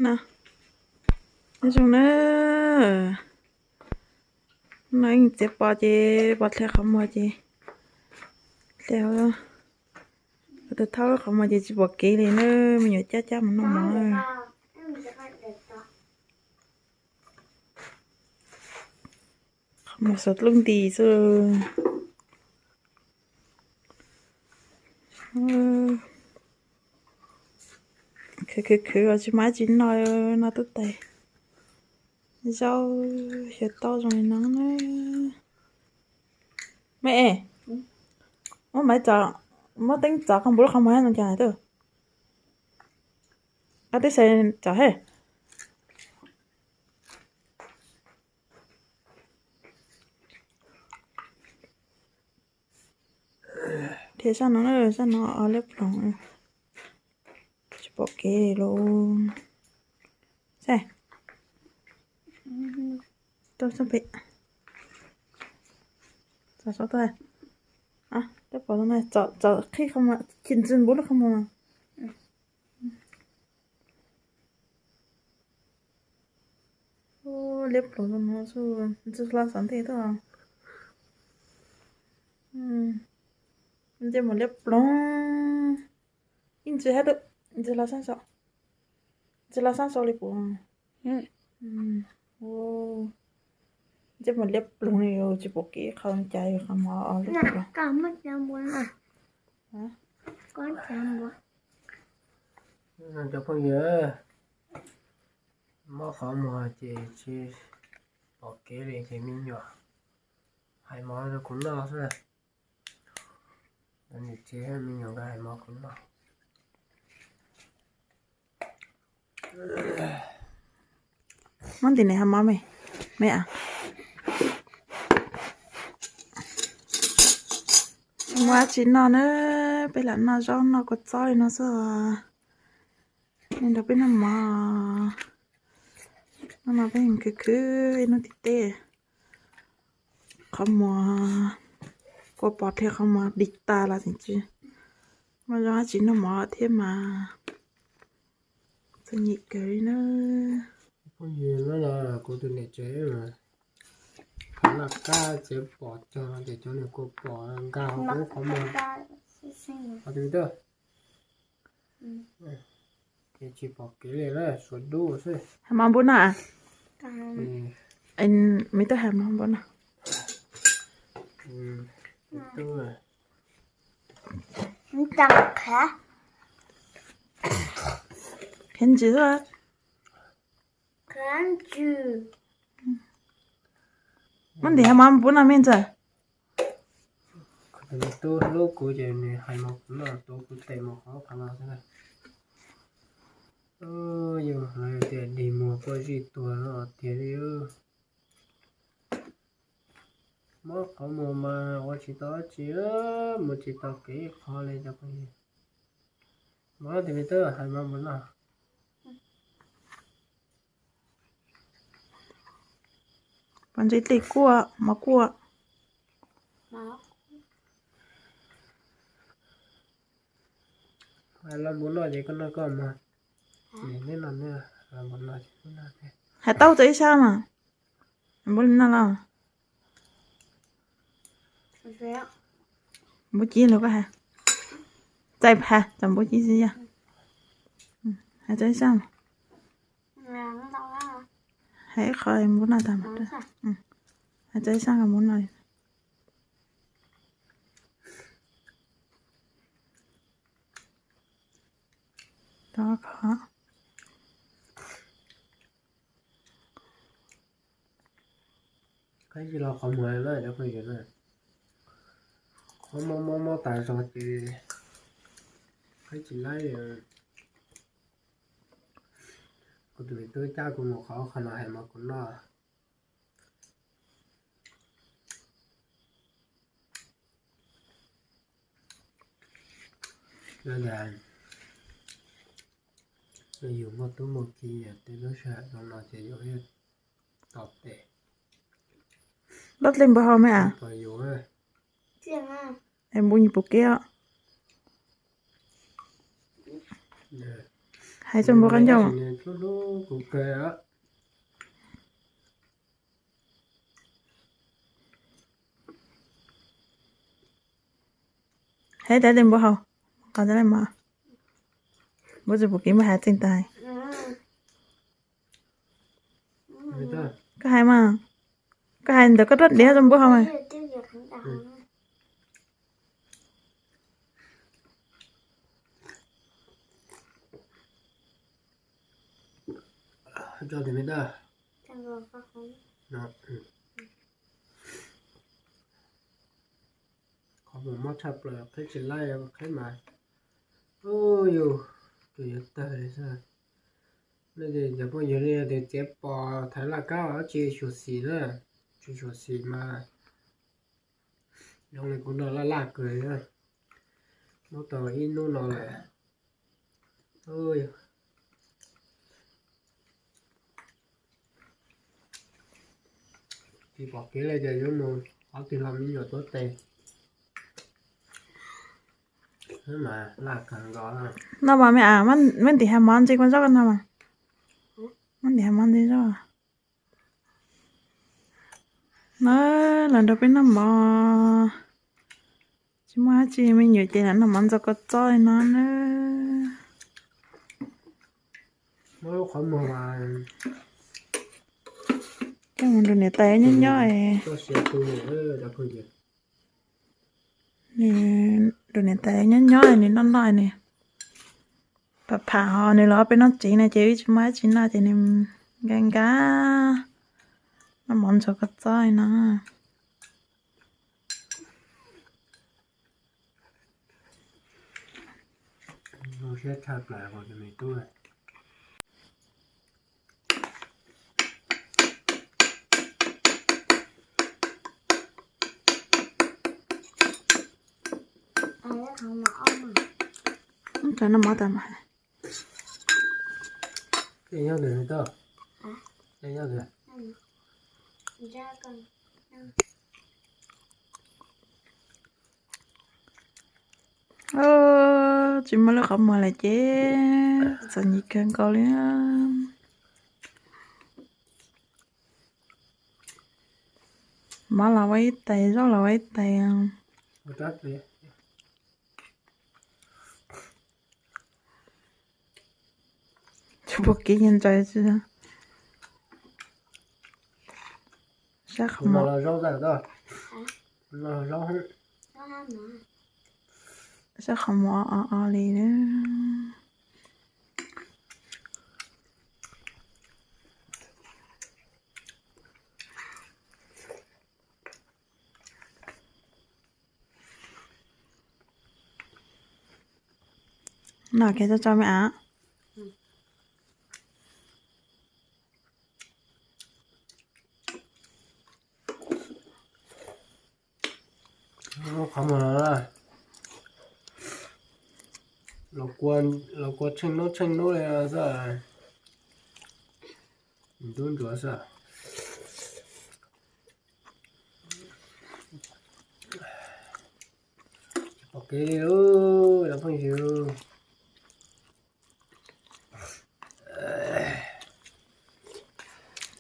nè nói chung nữa nói chế bỏ chế bỏ theo không mà chế theo từ thâu không mà chế chỉ bỏ kỹ này nữa mình nhớ cha mà nó mà không một sốt lung tì rồi cứ ở chỗ má chín nó tốt tay rau hiện to rồi nó mẹ mẹ chọn mất tính chọn không bố không hay làm chả được à thế sẽ chọn hết thì sao nó ở lớp lòng bỏ kê luôn sao tôi sắp bị sao tôi à tôi bỏ nó này chọn khi không mà chín chân bố nó không mà ô liếp lòng nó rồi là sáng thế thôi à 이제 뭐 랩롱 인지 해도 인지 라산서 인지 라산서 리고 오 이제 뭐 랩롱이요 지 볼게 không chạy không ở nè con mất chăm bữa nè hả con chăm bữa cho con nhớ mà không mà chỉ bỏ kế để thì mình nhỏ hai món nó cũng lo thôi anh chế mình nhỏ cái hai món cũng lo món gì này hả má mẹ à mua chín nó nữa bây giờ nó rong nó có soi nó sợ nên đâu biết nó mà bên cứ nó thịt tê không mà có bỏ theo không mà địch ta là gì chứ mà ra chỉ nó mở thế mà tôi nhị cái nữa có gì nó là cô tôi này chế mà phải là cá chế bỏ cho để cho này cô bỏ cao cũng không mà có được chưa cái chỉ bỏ cái này là số đu thôi hàm mắm bún à ừ. anh mấy tới hàm mắm bún à đúng rồi chăm hả khen chữ à khen chữ mình thì hàm mắm bún à mình trời tôi lúc của chị này hai một nó tôi cũng tìm một khó khăn nào thế này giờ này tiền đi mua cái gì tuổi nó tiền đi mất không mua mà qua chỉ đó chỉ một chỉ tao cái khó lên cho cái gì mất thì bây giờ hai mươi bốn nào bạn chỉ tì cua mà cua làm bốn loại gì con nó còn mà nên làm nữa làm bốn loại hạt tao tới sao mà bún nào nào bún chi được hả chạy hả chẳng bún chi gì à hạt tới sao hãy khỏi muốn nào tầm hạt tới sao là muốn này đó khó cái gì là không hề nữa cho cái gì nữa mà tại sao thì cái chỉ lấy có tụi tôi cha của một khó khăn này mà cũng lo nên là bây giờ một túi một chi thì nó sẽ nó sẽ có hết tập để lót lên bao mẹ à phải vô ấy em mua nhiều bộ kia hai trăm bữa ăn dầu Nó cũng kề á. hết đã đem bữa hầu còn cái này mà bữa giờ bữa kiếm mà hai tiền tài Người ta cái hai mà cái hai được có rất đĩa trong bữa hầu này cho thì người ta nó có một mắt chập là cái chỉ lai cái mà ôi dù tôi nhớ tới sao nên thì giờ bây giờ này thì tiếp bò thấy là cao ở chỉ số xì nữa chỉ số xì mà trong này cũng là lạc cười nữa nó tờ in nó lại ôi thì bỏ cái này giờ nó họ thì làm những điều tốt tệ thế mà lạc càng rõ là nó mà mẹ à mình thì ham món gì con rất nào mà mình thì ham món gì rồi nó lần đầu tiên nó mò chứ mà chị mình nhiều chuyện nó món cho có chơi nó nữa nó khỏi mà cái món đồ này tay nhớ nhớ tôi sẽ tôi đã coi gì nè đồ này tay nhớ nhớ này nó nói nè bà họ này lo bên nó chỉ này chỉ chứ mà chỉ là thì nem gan cá nó món cho có chơi nó nó sẽ chặt lại vào cho mình tôi cho nó mất tầm đây nhau được không đây nhau được chỉ mới là không mà là chế sao nhị cân câu lên mà là quay tay rất là quay tay một tát đi chú bố kỹ nhân trời chứ chắc không mà là rau ra đó là rau hết chắc không mò đi nữa nào cái cho mẹ á nó không mà là quần chân nó là sao mình đúng rồi sao ok đi ơi làm phong sự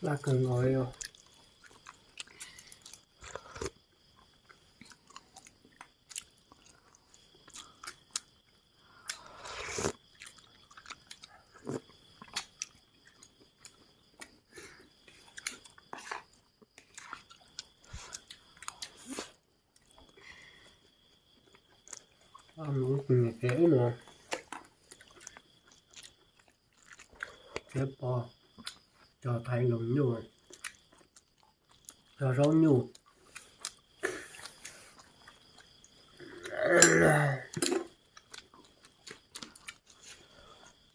là cần ngồi rồi ăn cũng dễ nữa tiếp bò cho thay lồng nhủ cho rau nhủ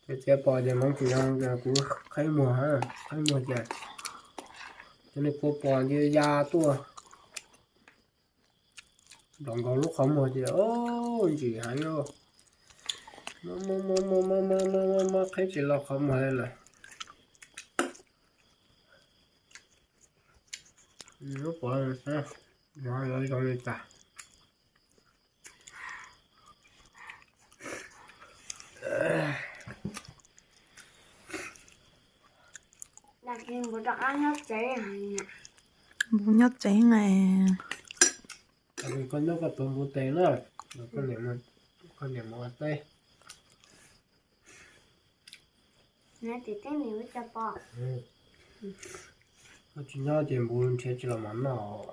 cái tiếp bò thì mong chỉ ăn cũng khai mùa ha khai mùa vậy cho nên cô bò như da tua đồng còn lúc không mùa thì ôi chỉ hay rồi mà thấy chỉ là không hay là nó bỏ ha rồi rồi ta Đặt riêng bộ trọ nó chạy hàng nè. Bố nhóc cháy này. Tại vì con nó có tôm bút tế nữa. Con điểm một tay. Nè thì cái này với cho bò. Có chỉ nhau điểm bút chế chỉ là món nào.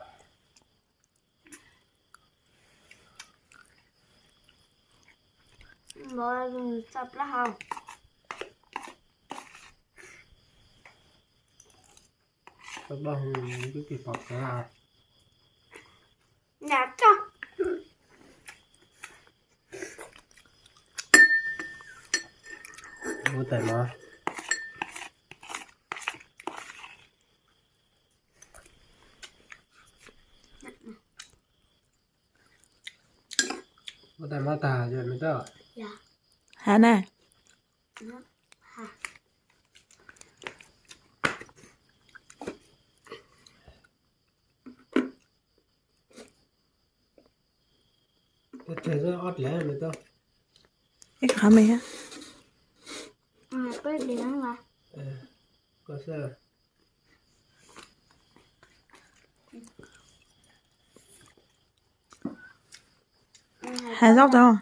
Bò sập lá hồng. Các bác cái kỳ phật đó à. Nè cho. Bút tế mà. Bút tế mà tà rồi mới đó. Dạ. Hả nè. Hả. Cái chế rất ót lẽ mới đó. Cái hả mày hả? Cái gì nữa mà. Có sao? Hả dốc đâu?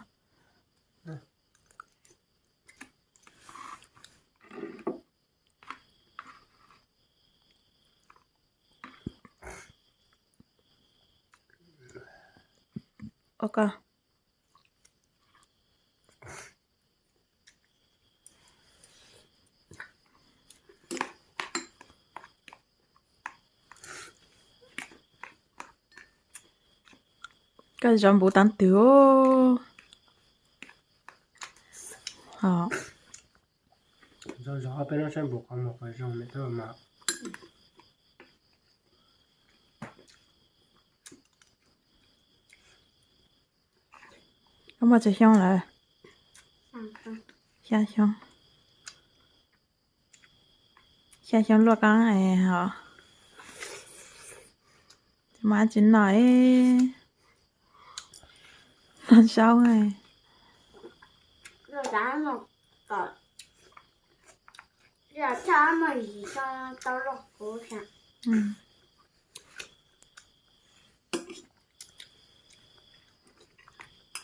Ok. Cái dòng bố tán tiểu. Hả? Rồi bên nó xem buộc có một cái rồng mới đó mà. Có mà chỉ xong lại. Xa xong. Xa xong luộc cái này hả? Mà chỉ nói lần sau này. Rồi đá một cỏ. Rồi cho mà gì cho tao lọc cố chẳng. Ừ.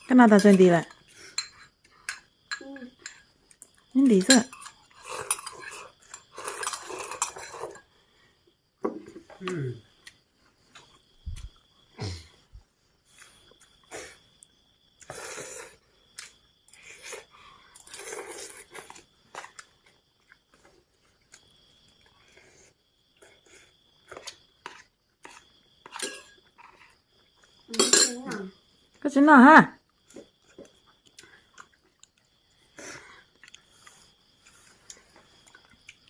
Cái nào ta chuẩn đi lại? Nhưng đi rồi. Cái chuyện nào hả?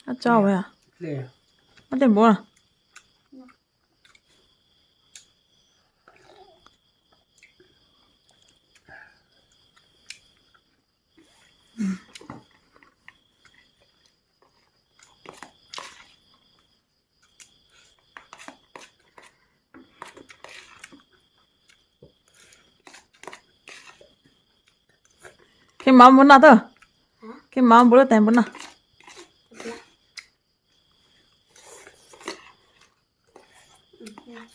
Nó cho vậy à? Lẹ. Nó tiền bố à? Cái máu muốn nào thôi? Cái máu bố là tiền bố nào? Dạ.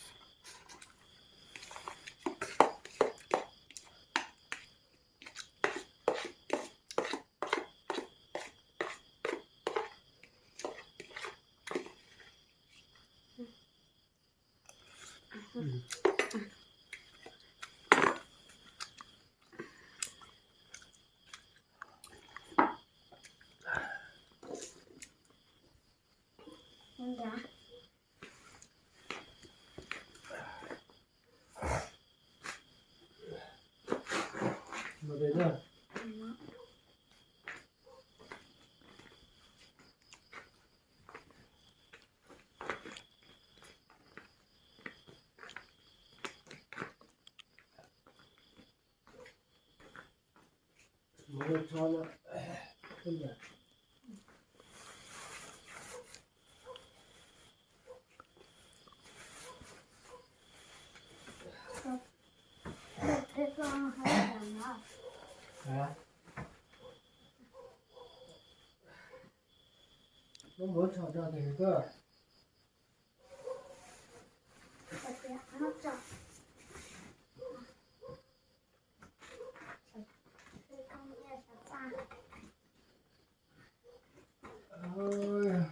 Mà đến rồi. Mới cho nó. Không được. Thế con hay làm nó. Hả? nó muốn cho thì cơ 这边那这。这刚面小炸。 ôi